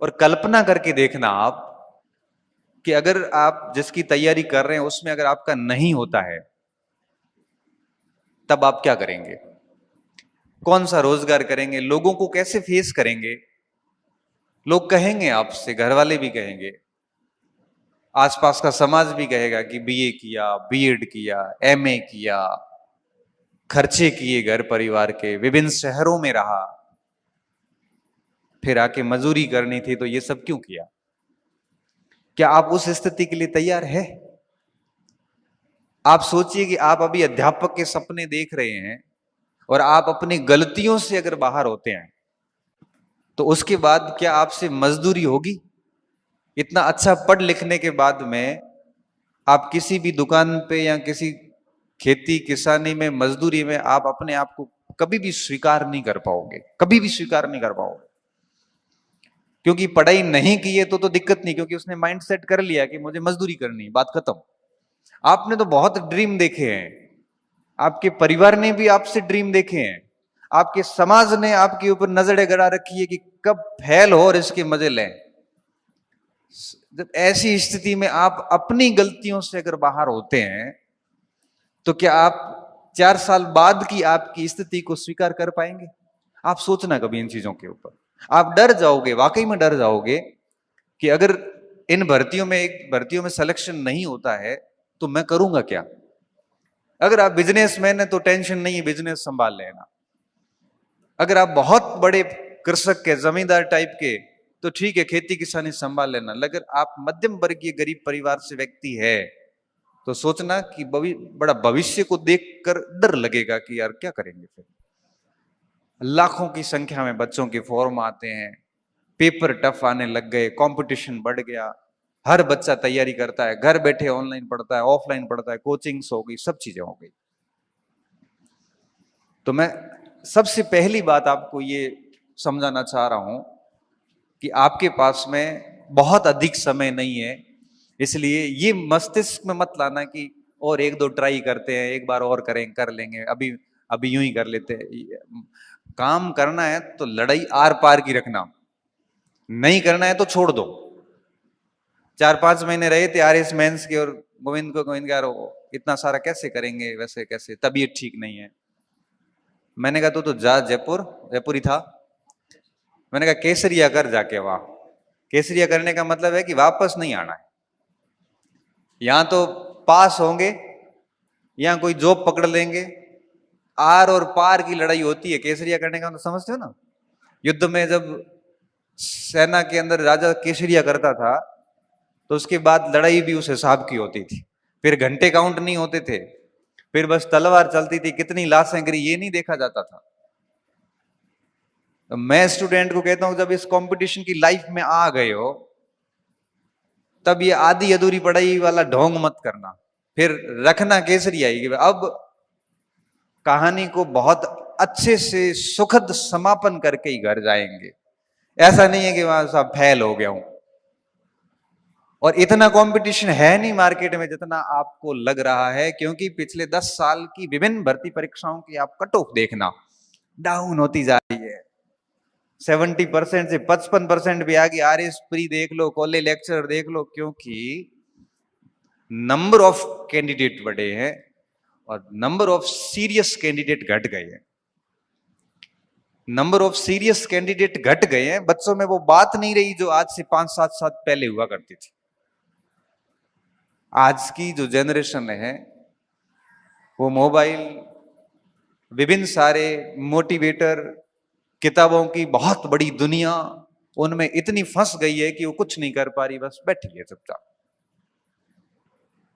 और कल्पना करके देखना आप कि अगर आप जिसकी तैयारी कर रहे हैं उसमें अगर आपका नहीं होता है, तब आप क्या करेंगे? कौन सा रोजगार करेंगे? लोगों को कैसे फेस करेंगे? लोग कहेंगे आपसे, घर वाले भी कहेंगे, आसपास का समाज भी कहेगा कि बीए किया, बीएड किया, एमए किया, खर्चे किए घर परिवार के, विभिन्न शहरों में रहा, फिर आके मजदूरी करनी थी, तो ये सब क्यों किया? क्या आप उस स्थिति के लिए तैयार है? आप सोचिए कि आप अभी अध्यापक के सपने देख रहे हैं और आप अपनी गलतियों से अगर बाहर होते हैं, तो उसके बाद क्या आपसे मजदूरी होगी? इतना अच्छा पढ़ लिखने के बाद में आप किसी भी दुकान पे या किसी खेती किसानी में, मजदूरी में आप अपने आप को कभी भी स्वीकार नहीं कर पाओगे, कभी भी स्वीकार नहीं कर पाओगे। क्योंकि पढ़ाई नहीं की है तो दिक्कत नहीं, क्योंकि उसने माइंड सेट कर लिया कि मुझे मजदूरी करनी, बात खत्म। आपने तो बहुत ड्रीम देखे हैं, आपके परिवार ने भी आपसे ड्रीम देखे हैं, आपके समाज ने आपके ऊपर नजरें गड़ा रखी है कि कब फेल हो और इसके मजे लें। जब ऐसी स्थिति में आप अपनी गलतियों से अगर बाहर होते हैं, तो क्या आप 4 साल बाद की आपकी स्थिति को स्वीकार कर पाएंगे? आप सोचना कभी इन चीजों के ऊपर। आप डर जाओगे, वाकई में डर जाओगे कि अगर इन भर्तियों में सिलेक्शन नहीं होता है तो मैं करूंगा क्या? अगर आप बिजनेसमैन है तो टेंशन नहीं है, बिजनेस संभाल लेना। अगर आप बहुत बड़े कृषक के, जमींदार टाइप के, तो ठीक है, खेती किसानी संभाल लेना। अगर आप मध्यम वर्गीय गरीब परिवार से व्यक्ति है, तो सोचना कि बड़ा भविष्य को देखकर डर लगेगा कि यार क्या करेंगे फिर। लाखों की संख्या में बच्चों के फॉर्म आते हैं, पेपर टफ आने लग गए, कंपटीशन बढ़ गया, हर बच्चा तैयारी करता है, घर बैठे ऑनलाइन पढ़ता है, ऑफलाइन पढ़ता है, कोचिंग्स हो गई, सब चीजें हो गई। तो मैं सबसे पहली बात आपको ये समझाना चाह रहा हूं कि आपके पास में बहुत अधिक समय नहीं है, इसलिए ये मस्तिष्क में मत लाना कि और एक दो ट्राई करते हैं, एक बार और कर लेंगे, अभी अभी यूं ही कर लेते हैं। काम करना है तो लड़ाई आर पार की रखना, नहीं करना है तो छोड़ दो। 4-5 महीने रहे थे आर एस मेंस के, और गोविंद यार इतना सारा कैसे करेंगे, वैसे कैसे, तबीयत ठीक नहीं है। मैंने कहा तो जा जयपुर, जयपुर ही था। मैंने कहा केसरिया कर जाके वहां। केसरिया करने का मतलब है कि वापस नहीं आना है। यहां तो पास होंगे, यहां कोई जॉब पकड़ लेंगे, आर और पार की लड़ाई होती है। केसरिया करने का तो समझते हो ना? युद्ध में जब सेना के अंदर राजा केसरिया करता था, तो उसके बाद लड़ाई भी उस हिसाब की होती थी। फिर घंटे काउंट नहीं होते थे, फिर बस तलवार चलती थी, कितनी लाशें गिरी ये नहीं देखा जाता था। तो मैं स्टूडेंट को कहता हूं, जब इस कंपटीशन की लाइफ में आ गए हो, तब ये आधी अधूरी पढ़ाई वाला ढोंग मत करना, फिर रखना केसरिया ही। अब कहानी को बहुत अच्छे से सुखद समापन करके ही घर जाएंगे। ऐसा नहीं है कि वहां सब फेल हो गया हूं। और इतना कंपटीशन है नहीं मार्केट में जितना आपको लग रहा है, क्योंकि पिछले 10 साल की विभिन्न भर्ती परीक्षाओं की आप कट ऑफ देखना, डाउन होती जा रही है। 70% से 55% भी आ गई। आर एस प्री देख लो, कॉलेज लेक्चर देख लो, क्योंकि नंबर ऑफ कैंडिडेट बढ़े हैं और नंबर ऑफ सीरियस कैंडिडेट घट गए हैं। नंबर ऑफ सीरियस कैंडिडेट घट गए हैं, बच्चों में वो बात नहीं रही जो आज से 5-7 साल पहले हुआ करती थी। आज की जो जनरेशन है वो मोबाइल, विभिन्न सारे मोटिवेटर, किताबों की बहुत बड़ी दुनिया, उनमें इतनी फंस गई है कि वो कुछ नहीं कर पा रही, बस बैठी है चुपचाप।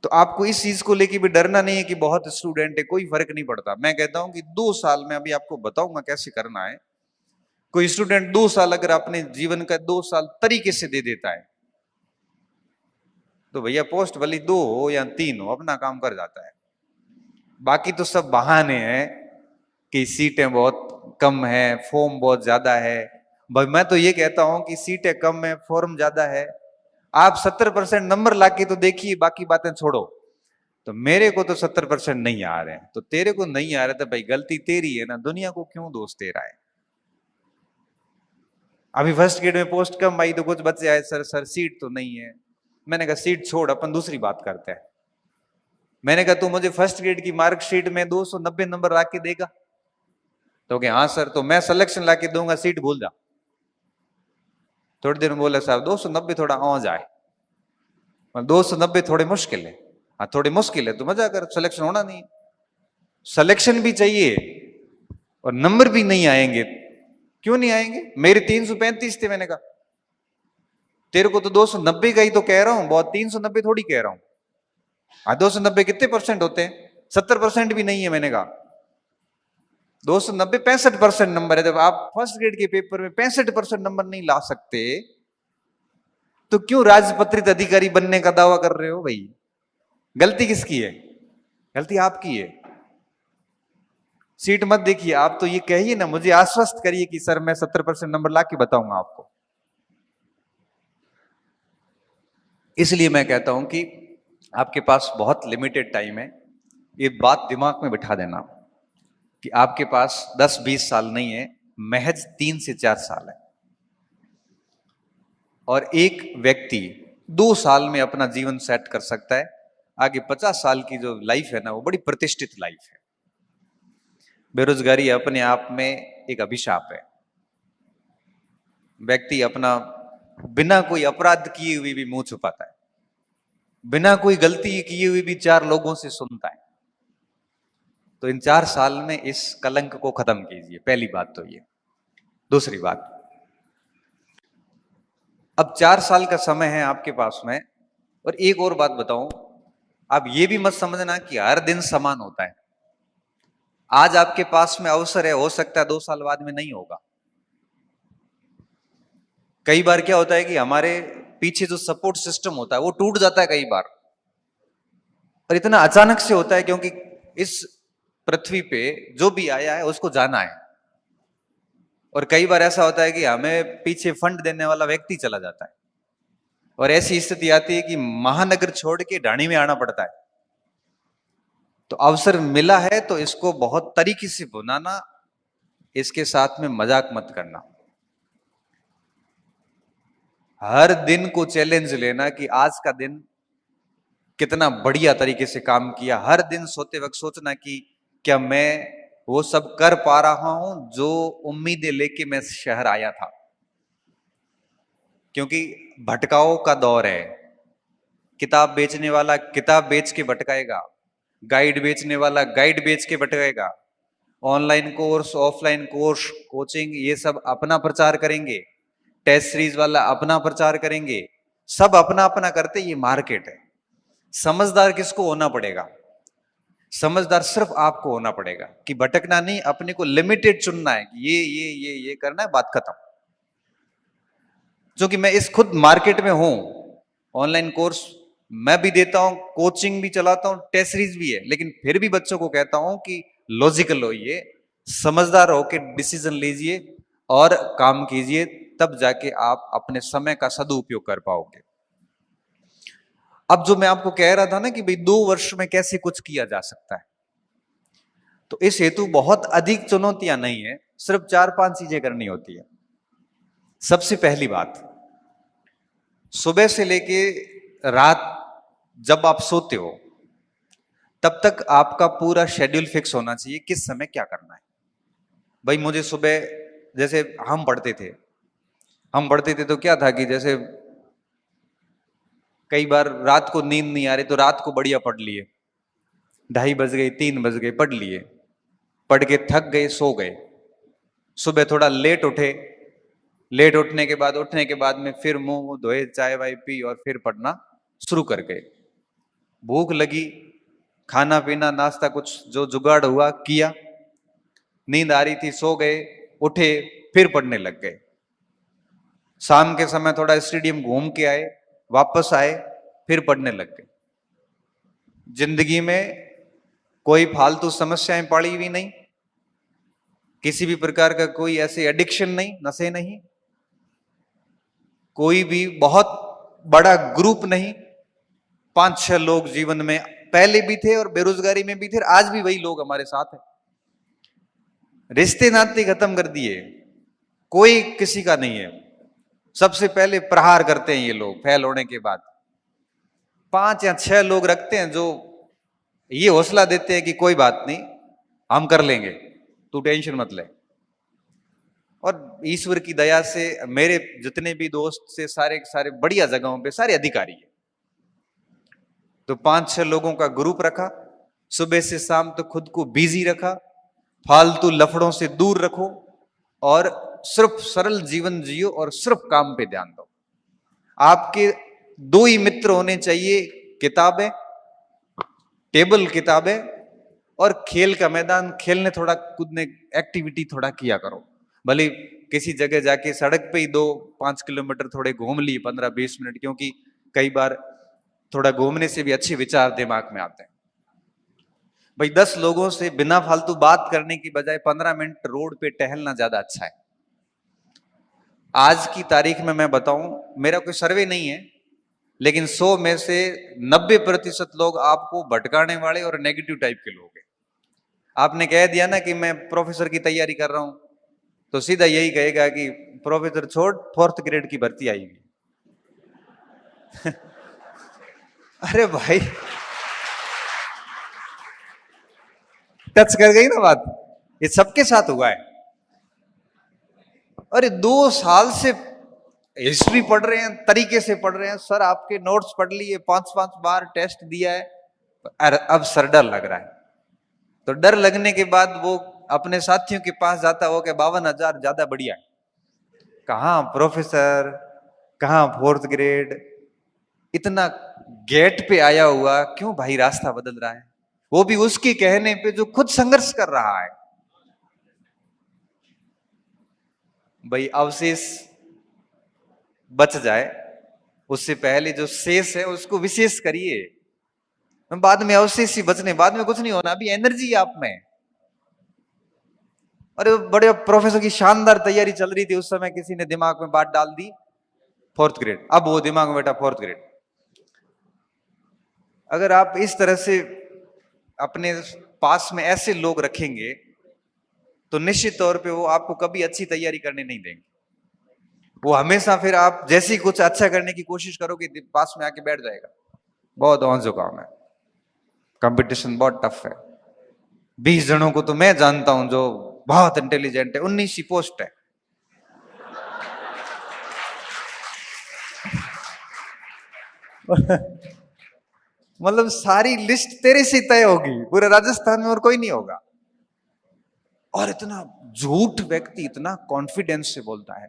तो आपको इस चीज को लेके भी डरना नहीं है कि बहुत स्टूडेंट है, कोई फर्क नहीं पड़ता। मैं कहता हूं कि 2 साल में, अभी आपको बताऊंगा कैसे करना है। कोई स्टूडेंट 2 साल अगर अपने जीवन का 2 साल तरीके से दे देता है, तो भैया पोस्ट भले 2 हो या 3 हो, अपना काम कर जाता है। बाकी तो सब बहाने हैं कि सीटें बहुत कम है, फॉर्म बहुत ज्यादा है। भाई मैं तो ये कहता हूं कि सीटें कम है, फॉर्म ज्यादा है, आप 70% नंबर लाके तो देखिए, बाकी बातें छोड़ो। तो मेरे को तो 70% नहीं आ रहे हैं, तो तेरे को नहीं आ रहे, तो भाई गलती तेरी है ना, दुनिया को क्यों दोष दे रहा है? अभी फर्स्ट ग्रेड में पोस्ट कम आई तो कुछ बच्चे आए, सर सर सीट तो नहीं है। मैंने कहा सीट छोड़, अपन दूसरी बात करते हैं। मैंने कहा तू मुझे फर्स्ट ग्रेड की मार्कशीट में 290 नंबर ला के देगा? तो क्या हाँ सर, तो मैं सिलेक्शन ला के दूंगा, सीट भूल जा। थोड़ी देर में बोला साहब 290 थोड़ा आ जाए, 290 थोड़े मुश्किल है। हाँ थोड़ी मुश्किल है तो मजा कर, सिलेक्शन होना नहीं। सिलेक्शन भी चाहिए और नंबर भी नहीं आएंगे। क्यों नहीं आएंगे? मेरे 335 थे। मैंने कहा तेरे को तो 290 का ही तो कह रहा हूं, बहुत 390 थोड़ी कह रहा हूं। हाँ 290 कितने परसेंट होते हैं? 70% भी नहीं है। मैंने कहा 290 65% नंबर है। जब आप फर्स्ट ग्रेड के पेपर में 65% नंबर नहीं ला सकते तो क्यों राजपत्रित अधिकारी बनने का दावा कर रहे हो भाई? गलती किसकी है? गलती आपकी है। सीट मत देखिए, आप तो ये कहिए ना, मुझे आश्वस्त करिए कि सर मैं 70% नंबर ला के बताऊंगा आपको। इसलिए मैं कहता हूं कि आपके पास बहुत लिमिटेड टाइम है। ये बात दिमाग में बिठा देना कि आपके पास 10-20 साल नहीं है, महज 3 से 4 साल है। और एक व्यक्ति 2 साल में अपना जीवन सेट कर सकता है। आगे 50 साल की जो लाइफ है ना, वो बड़ी प्रतिष्ठित लाइफ है। बेरोजगारी अपने आप में एक अभिशाप है। व्यक्ति अपना बिना कोई अपराध किए हुए भी मुंह छुपाता है, बिना कोई गलती किए हुए भी 4 लोगों से सुनता है। तो इन 4 साल में इस कलंक को खत्म कीजिए, पहली बात तो ये। दूसरी बात, अब 4 साल का समय है आपके पास में। और एक और बात बताऊं, आप ये भी मत समझना कि हर दिन समान होता है। आज आपके पास में अवसर है, हो सकता है 2 साल बाद में नहीं होगा। कई बार क्या होता है कि हमारे पीछे जो सपोर्ट सिस्टम होता है वो टूट जाता है कई बार। और इतना अचानक से होता है क्योंकि इस पृथ्वी पे जो भी आया है उसको जाना है। और कई बार ऐसा होता है कि हमें पीछे फंड देने वाला व्यक्ति चला जाता है और ऐसी स्थिति आती है कि महानगर छोड़ के ढाणी में आना पड़ता है। तो अवसर मिला है तो इसको बहुत तरीके से भुनाना, इसके साथ में मजाक मत करना। हर दिन को चैलेंज लेना कि आज का दिन कितना बढ़िया तरीके से काम किया। हर दिन सोते वक्त सोचना कि क्या मैं वो सब कर पा रहा हूं जो उम्मीदें लेके मैं शहर आया था। क्योंकि भटकाओ का दौर है। किताब बेचने वाला किताब बेच के भटकाएगा, गाइड बेचने वाला गाइड बेच के भटकाएगा, online course, offline course, coaching, ये सब अपना प्रचार करेंगे, टेस्ट सीरीज वाला अपना प्रचार करेंगे, सब अपना अपना करते। ये मार्केट है। समझदार किसको होना पड़ेगा? समझदार सिर्फ आपको होना पड़ेगा कि भटकना नहीं, अपने को लिमिटेड चुनना है कि ये करना है, बात खत्म। जो कि मैं इस खुद मार्केट में हूं, ऑनलाइन कोर्स मैं भी देता हूं, कोचिंग भी चलाता हूं, टेस्ट सीरीज भी है, लेकिन फिर भी बच्चों को कहता हूं कि लॉजिकल होइए, समझदार होकर डिसीजन लीजिए और काम कीजिए, तब जाके आप अपने समय का सदुपयोग कर पाओगे। अब जो मैं आपको कह रहा था ना कि भाई 2 वर्ष में कैसे कुछ किया जा सकता है, तो इस हेतु बहुत अधिक चुनौतियां नहीं है, सिर्फ 4-5 चीजें करनी होती है। सबसे पहली बात, सुबह से लेके रात जब आप सोते हो तब तक आपका पूरा शेड्यूल फिक्स होना चाहिए, किस समय क्या करना है। भाई मुझे सुबह, जैसे हम पढ़ते थे तो क्या था कि जैसे कई बार रात को नींद नहीं आ रही तो रात को बढ़िया पढ़ लिए, 2:30 बज गए, 3 बज गए, पढ़ लिए, पढ़ के थक गए, सो गए। सुबह थोड़ा लेट उठे, लेट उठने के बाद में फिर मुंह धोए, चाय वाय पी और फिर पढ़ना शुरू कर गए। भूख लगी, खाना पीना नाश्ता कुछ जो जुगाड़ हुआ किया, नींद आ रही थी, सो गए, उठे, फिर पढ़ने लग गए। शाम के समय थोड़ा स्टेडियम घूम के आए, वापस आए, फिर पढ़ने लग गए। जिंदगी में कोई फालतू समस्याएं पड़ी हुई नहीं, किसी भी प्रकार का कोई ऐसे एडिक्शन नहीं, नशे नहीं, कोई भी बहुत बड़ा ग्रुप नहीं। 5-6 लोग जीवन में पहले भी थे और बेरोजगारी में भी थे, आज भी वही लोग हमारे साथ हैं। रिश्ते नाते खत्म कर दिए, कोई किसी का नहीं है। सबसे पहले प्रहार करते हैं ये लोग फेल होने के बाद। 5 या 6 लोग रखते हैं जो ये हौसला देते हैं कि कोई बात नहीं, हम कर लेंगे, तू टेंशन मत ले। और ईश्वर की दया से मेरे जितने भी दोस्त से सारे सारे बढ़िया जगहों पे सारे अधिकारी है। तो 5-6 लोगों का ग्रुप रखा, सुबह से शाम तक खुद को बिजी रखा, फालतू लफड़ों से दूर रखो और सिर्फ सरल जीवन जियो और सिर्फ काम पे ध्यान दो। आपके 2 ही मित्र होने चाहिए, किताबें, टेबल किताबें और खेल का मैदान। खेलने थोड़ा कूदने एक्टिविटी थोड़ा किया करो, भले किसी जगह जाके सड़क पे ही 2-5 किलोमीटर थोड़े घूम लिए 15-20 मिनट, क्योंकि कई बार थोड़ा घूमने से भी अच्छे विचार दिमाग में आते हैं। भाई 10 लोगों से बिना फालतू बात करने की बजाय 15 मिनट रोड पे टहलना ज्यादा अच्छा है। आज की तारीख में मैं बताऊं, मेरा कोई सर्वे नहीं है, लेकिन 100 में से 90% लोग आपको भटकाने वाले और नेगेटिव टाइप के लोग हैं। आपने कह दिया ना कि मैं प्रोफेसर की तैयारी कर रहा हूं, तो सीधा यही कहेगा कि प्रोफेसर छोड़, 4th ग्रेड की भर्ती आई हुई। अरे भाई, टच कर गई ना बात। ये सबके साथ हुआ है। अरे 2 साल से हिस्ट्री पढ़ रहे हैं, तरीके से पढ़ रहे हैं, सर आपके नोट्स पढ़ लिए, 5-5 बार टेस्ट दिया है, अब सर डर लग रहा है। तो डर लगने के बाद वो अपने साथियों के पास जाता हो कि 52,000 ज्यादा बढ़िया है। कहाँ प्रोफेसर, कहाँ 4th ग्रेड, इतना गेट पे आया हुआ क्यों भाई रास्ता बदल रहा है? वो भी उसके कहने पे जो खुद संघर्ष कर रहा है। भाई अवशेष बच जाए, उससे पहले जो शेष है उसको विशेष करिए। बाद में अवशेष ही बचने, बाद में कुछ नहीं होना, अभी एनर्जी आप में। अरे बड़े प्रोफेसर की शानदार तैयारी चल रही थी, उस समय किसी ने दिमाग में बात डाल दी 4th ग्रेड, अब वो दिमाग में बैठा 4th ग्रेड। अगर आप इस तरह से अपने पास में ऐसे लोग रखेंगे तो निश्चित तौर पे वो आपको कभी अच्छी तैयारी करने नहीं देंगे। वो हमेशा फिर आप जैसे ही कुछ अच्छा करने की कोशिश करोगे पास में आके बैठ जाएगा, बहुत औंजो काम है, कंपटीशन बहुत टफ है। 20 जनों को तो मैं जानता हूं जो बहुत इंटेलिजेंट है, 19 ही पोस्ट है। मतलब सारी लिस्ट तेरे से तय होगी, पूरे राजस्थान में और कोई नहीं होगा। और इतना झूठ व्यक्ति इतना कॉन्फिडेंस से बोलता है,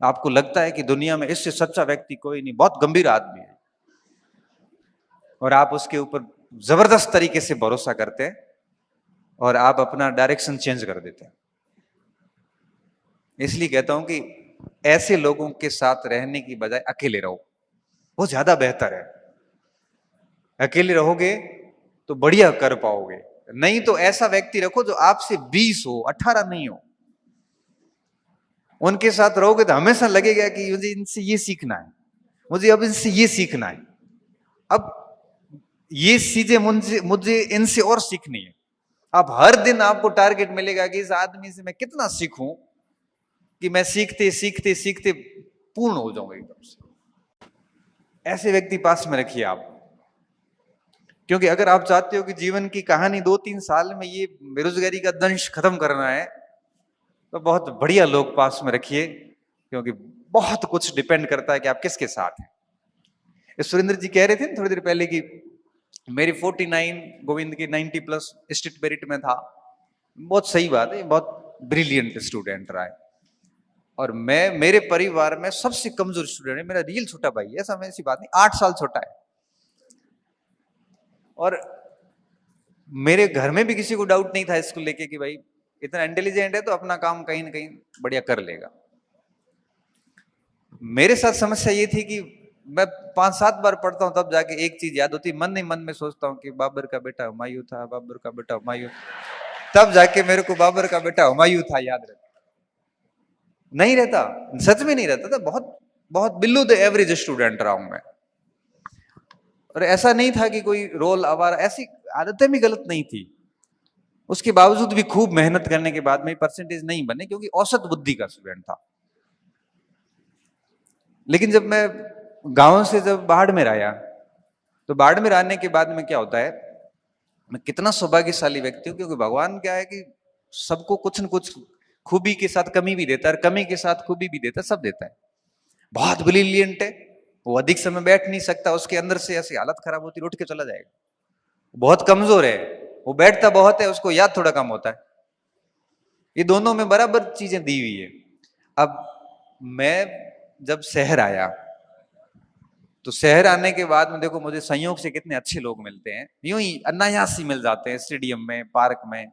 आपको लगता है कि दुनिया में इससे सच्चा व्यक्ति कोई नहीं, बहुत गंभीर आदमी है, और आप उसके ऊपर जबरदस्त तरीके से भरोसा करते हैं और आप अपना डायरेक्शन चेंज कर देते हैं। इसलिए कहता हूं कि ऐसे लोगों के साथ रहने की बजाय अकेले रहो, वो ज्यादा बेहतर है। अकेले रहोगे तो बढ़िया कर पाओगे, नहीं तो ऐसा व्यक्ति रखो जो आपसे 20 हो, 18 नहीं हो। उनके साथ रहोगे तो हमेशा लगेगा कि मुझे इनसे ये सीखना है, मुझे अब इनसे ये सीखना है, अब ये चीजें मुझे मुझे इनसे और सीखनी है। अब हर दिन आपको टारगेट मिलेगा कि इस आदमी से मैं कितना सीखूं कि मैं सीखते सीखते सीखते पूर्ण हो जाऊंगा एकदम से। ऐसे व्यक्ति पास में रखिए आप, क्योंकि अगर आप चाहते हो कि जीवन की कहानी 2-3 साल में ये बेरोजगारी का दंश खत्म करना है, तो बहुत बढ़िया लोग पास में रखिए, क्योंकि बहुत कुछ डिपेंड करता है कि आप किसके साथ हैं। सुरेंद्र जी कह रहे थे थोड़ी देर पहले कि मेरी 49, गोविंद की 90+ स्टेट मेरिट में था। बहुत सही बात है, बहुत ब्रिलियंट स्टूडेंट रहा है, और मैं मेरे परिवार में सबसे कमजोर स्टूडेंट है। मेरा रियल छोटा भाई है, ऐसा ऐसी बात नहीं, 8 साल छोटा है। और मेरे घर में भी किसी को डाउट नहीं था इसको लेके कि भाई इतना इंटेलिजेंट है तो अपना काम कहीं ना कहीं बढ़िया कर लेगा। मेरे साथ समस्या ये थी कि मैं 5-7 बार पढ़ता हूं तब जाके एक चीज याद होती, मन ही मन में सोचता हूं कि बाबर का बेटा हुमायूं था, बाबर का बेटा हुमायूं, तब जाके मेरे को बाबर का बेटा हुमायूं था याद रहता। नहीं रहता, सच में नहीं रहता था। बहुत बहुत बिलो द एवरेज स्टूडेंट रहा हूं मैं। और ऐसा नहीं था कि कोई रोल आवारा, ऐसी आदतें भी गलत नहीं थी। उसके बावजूद भी खूब मेहनत करने के बाद मेरी परसेंटेज नहीं बने, क्योंकि औसत बुद्धि का स्टूडेंट था। लेकिन जब मैं गांव से जब बाड़मेर आया, तो बाड़मेर आने के बाद में क्या होता है, मैं कितना सौभाग्यशाली व्यक्ति हूं, क्योंकि भगवान क्या है कि सबको कुछ न कुछ खूबी के साथ कमी भी देता है और कमी के साथ खूबी भी देता है, सब देता है। बहुत ब्रिलियंट है, वो अधिक समय बैठ नहीं सकता, उसके अंदर से ऐसी हालत खराब होती है उठ के चला जाएगा। बहुत कमजोर है, वो बैठता बहुत है, उसको याद थोड़ा कम होता है। ये दोनों में बराबर चीजें दी हुई है। अब मैं जब शहर आया, तो शहर आने के बाद में देखो मुझे संयोग से कितने अच्छे लोग मिलते हैं, यूं ही अनायास ही मिल जाते हैं स्टेडियम में, पार्क में।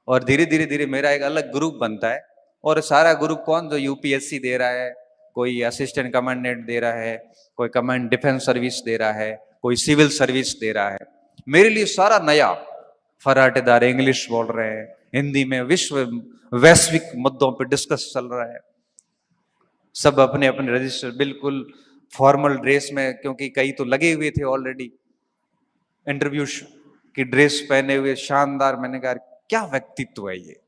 और धीरे धीरे धीरे मेरा एक अलग ग्रुप बनता है। और सारा ग्रुप कौन, जो यूपीएससी दे रहा है, कोई असिस्टेंट कमांडेंट दे रहा है, कोई कमांड डिफेंस सर्विस दे रहा है, कोई सिविल सर्विस दे रहा है। मेरे लिए सारा नया, फराटेदार इंग्लिश बोल रहे हैं, हिंदी में वैश्विक मुद्दों पर डिस्कस चल रहा है। सब अपने अपने रजिस्टर, बिल्कुल फॉर्मल ड्रेस में, क्योंकि कई तो लगे हुए थे ऑलरेडी, इंटरव्यू की ड्रेस पहने हुए, शानदार। मैंने कहा क्या व्यक्तित्व है ये।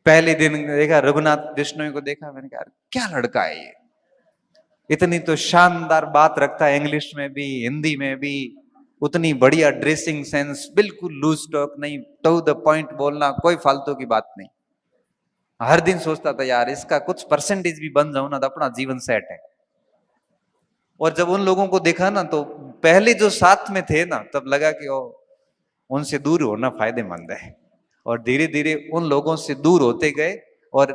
पहले दिन देखा रघुनाथ बिश्नोई को, देखा, मैंने कहा क्या लड़का है ये, इतनी तो शानदार बात रखता है, इंग्लिश में भी हिंदी में भी, उतनी बढ़िया ड्रेसिंग सेंस, बिल्कुल लूज टॉक नहीं, टू द पॉइंट बोलना, कोई फालतू की बात नहीं। हर दिन सोचता था यार इसका कुछ परसेंटेज भी बन जाऊं ना तो अपना जीवन सेट है। और जब उन लोगों को देखा ना, तो पहले जो साथ में थे ना, तब लगा कि ओ, उनसे दूर होना फायदेमंद है। और धीरे धीरे उन लोगों से दूर होते गए और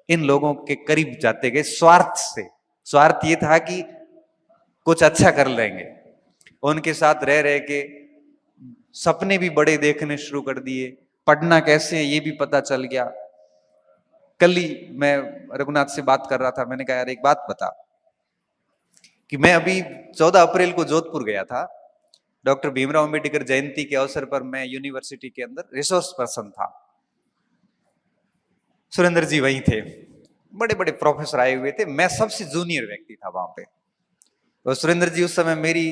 इन लोगों के करीब जाते गए, स्वार्थ से। स्वार्थ ये था कि कुछ अच्छा कर लेंगे। उनके साथ रह रह के सपने भी बड़े देखने शुरू कर दिए, पढ़ना कैसे ये भी पता चल गया। कल ही मैं रघुनाथ से बात कर रहा था, मैंने कहा यार एक बात बता, कि मैं अभी 14 अप्रैल को जोधपुर गया था, डॉक्टर भीमराव अंबेडकर जयंती के अवसर पर मैं यूनिवर्सिटी के अंदर रिसोर्स पर्सन था। सुरेंद्र जी वहीं थे, बड़े बड़े प्रोफेसर आए हुए थे, मैं सबसे जूनियर व्यक्ति था वहां पे। और सुरेंद्र जी उस समय मेरी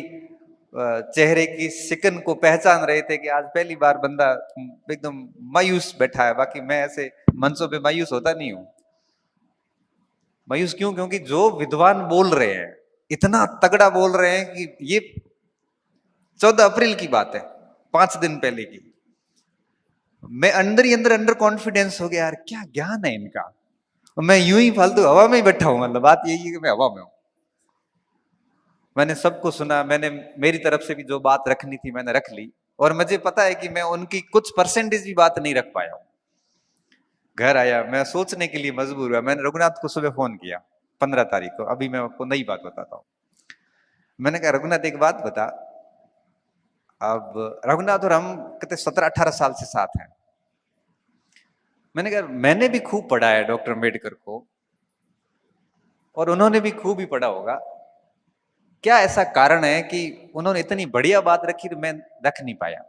चेहरे की सिकन को पहचान रहे थे कि आज पहली बार बंदा एकदम मायूस बैठा है। बाकी मैं ऐसे मंचों पे मायूस होता नहीं हूं। मायूस क्यों? क्योंकि जो विद्वान बोल रहे हैं, इतना तगड़ा बोल रहे हैं कि ये 14 अप्रैल की बात है, 5 दिन पहले की। मैं अंदर ही अंदर कॉन्फिडेंस हो गया, यार क्या ज्ञान है इनका। मैं यूं ही फालतू हवा में ही बैठा हूं, मतलब बात यही है कि मैं हवा में हूं। मैंने सबको सुना, मैंने मेरी तरफ से भी जो बात रखनी थी मैंने रख ली। और मुझे पता है कि मैं उनकी कुछ परसेंटेज भी बात नहीं रख पाया हूं। घर आया, मैं सोचने के लिए मजबूर हुआ। मैंने रघुनाथ को सुबह फोन किया 15 तारीख को। अभी मैं आपको नई बात बताता हूं। मैंने कहा रघुनाथ एक बात बता, अब रघुनाथ और हम कहते 17-18 साल से साथ हैं। मैंने कहा मैंने भी खूब पढ़ा है डॉक्टर अम्बेडकर को, और उन्होंने भी खूब ही पढ़ा होगा। क्या ऐसा कारण है कि उन्होंने इतनी बढ़िया बात रखी तो मैं रख नहीं पाया?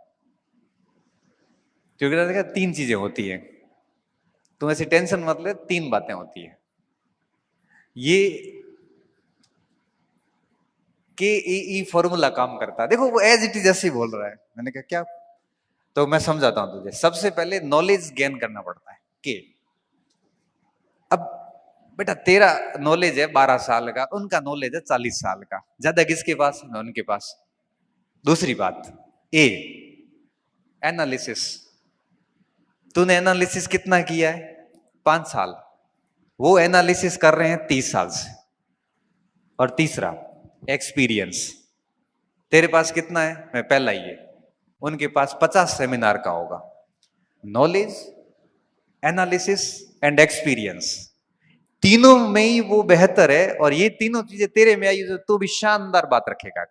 क्योंकि देखा 3 चीजें होती है, तुम ऐसी टेंशन मत ले, 3 बातें होती है। ये KEE फॉर्मूला काम करता है। देखो वो एज इट इज ऐसे ही बोल रहा है। मैंने कहा क्या? तो मैं समझाता हूं तुझे। सबसे पहले नॉलेज गेन करना पड़ता है। के अब बेटा तेरा नॉलेज है 12 साल का, उनका नॉलेज है 40 साल का, ज्यादा किसके पास है? उनके पास। दूसरी बात, ए एनालिसिस। तूने एनालिसिस कितना किया है? 5 साल। वो एनालिसिस कर रहे हैं 30 साल से। और तीसरा एक्सपीरियंस। तेरे पास कितना है? मैं पहला ही है। उनके पास 50 सेमिनार का होगा। नॉलेज, एनालिसिस एंड एक्सपीरियंस, तीनों में ही वो बेहतर है। और ये तीनों चीजें तेरे में आई तो भी शानदार बात रखेगा।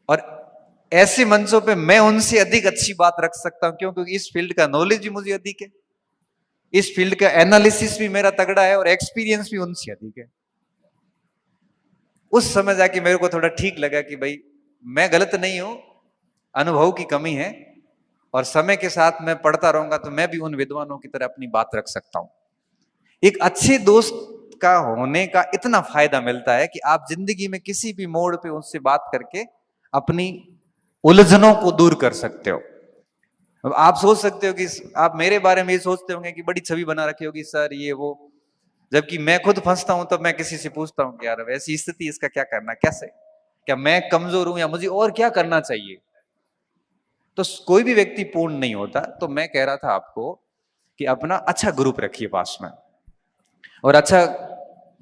और ऐसे मंचों पे मैं उनसे अधिक अच्छी बात रख सकता हूं। क्यों? क्योंकि इस फील्ड का नॉलेज भी मुझे अधिक है, इस फील्ड का एनालिसिस भी मेरा तगड़ा है, और एक्सपीरियंस भी उनसे अधिक है। उस समय जाके मेरे को थोड़ा ठीक लगा कि भाई मैं गलत नहीं हूं, अनुभव की कमी है, और समय के साथ मैं पढ़ता रहूंगा तो मैं भी उन विद्वानों की तरह अपनी बात रख सकता हूं। एक अच्छे दोस्त का होने का इतना फायदा मिलता है कि आप जिंदगी में किसी भी मोड़ पे उससे बात करके अपनी उलझनों को दूर कर सकते हो। अब आप सोच सकते हो कि आप मेरे बारे में ये सोचते होंगे कि बड़ी छवि बना रखी होगी सर ये वो, जबकि मैं खुद फंसता हूं तब मैं किसी से पूछता हूं कि यार वैसी स्थिति इसका क्या करना, कैसे, क्या मैं कमजोर हूं या मुझे और क्या करना चाहिए। तो कोई भी व्यक्ति पूर्ण नहीं होता। तो मैं कह रहा था आपको कि अपना अच्छा ग्रुप रखिए पास में। और अच्छा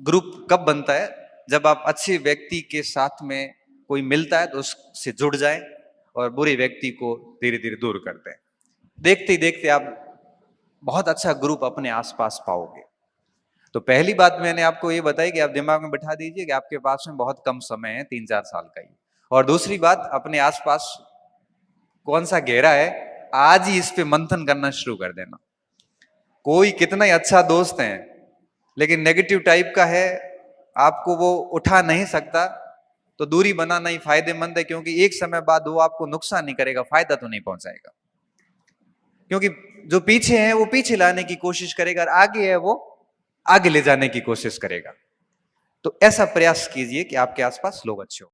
ग्रुप कब बनता है, जब आप अच्छे व्यक्ति के साथ में कोई मिलता है तो उससे जुड़ जाए और बुरे व्यक्ति को धीरे धीरे दूर करते हैं। देखते ही देखते आप बहुत अच्छा ग्रुप अपने आसपास पाओगे। तो पहली बात मैंने आपको ये बताई कि आप दिमाग में बैठा दीजिए कि आपके पास में बहुत कम समय है, 3-4 साल का ही। और दूसरी बात, अपने आसपास कौन सा घेरा है, आज ही इस पे मंथन करना शुरू कर देना। कोई कितना ही अच्छा दोस्त है लेकिन नेगेटिव टाइप का है, आपको वो उठा नहीं सकता, तो दूरी बनाना ही फायदेमंद है, क्योंकि एक समय बाद वो आपको नुकसान नहीं करेगा, फायदा तो नहीं पहुंचाएगा। क्योंकि जो पीछे है वो पीछे लाने की कोशिश करेगा और आगे है वो आगे ले जाने की कोशिश करेगा। तो ऐसा प्रयास कीजिए कि आपके आसपास लोग अच्छे हो।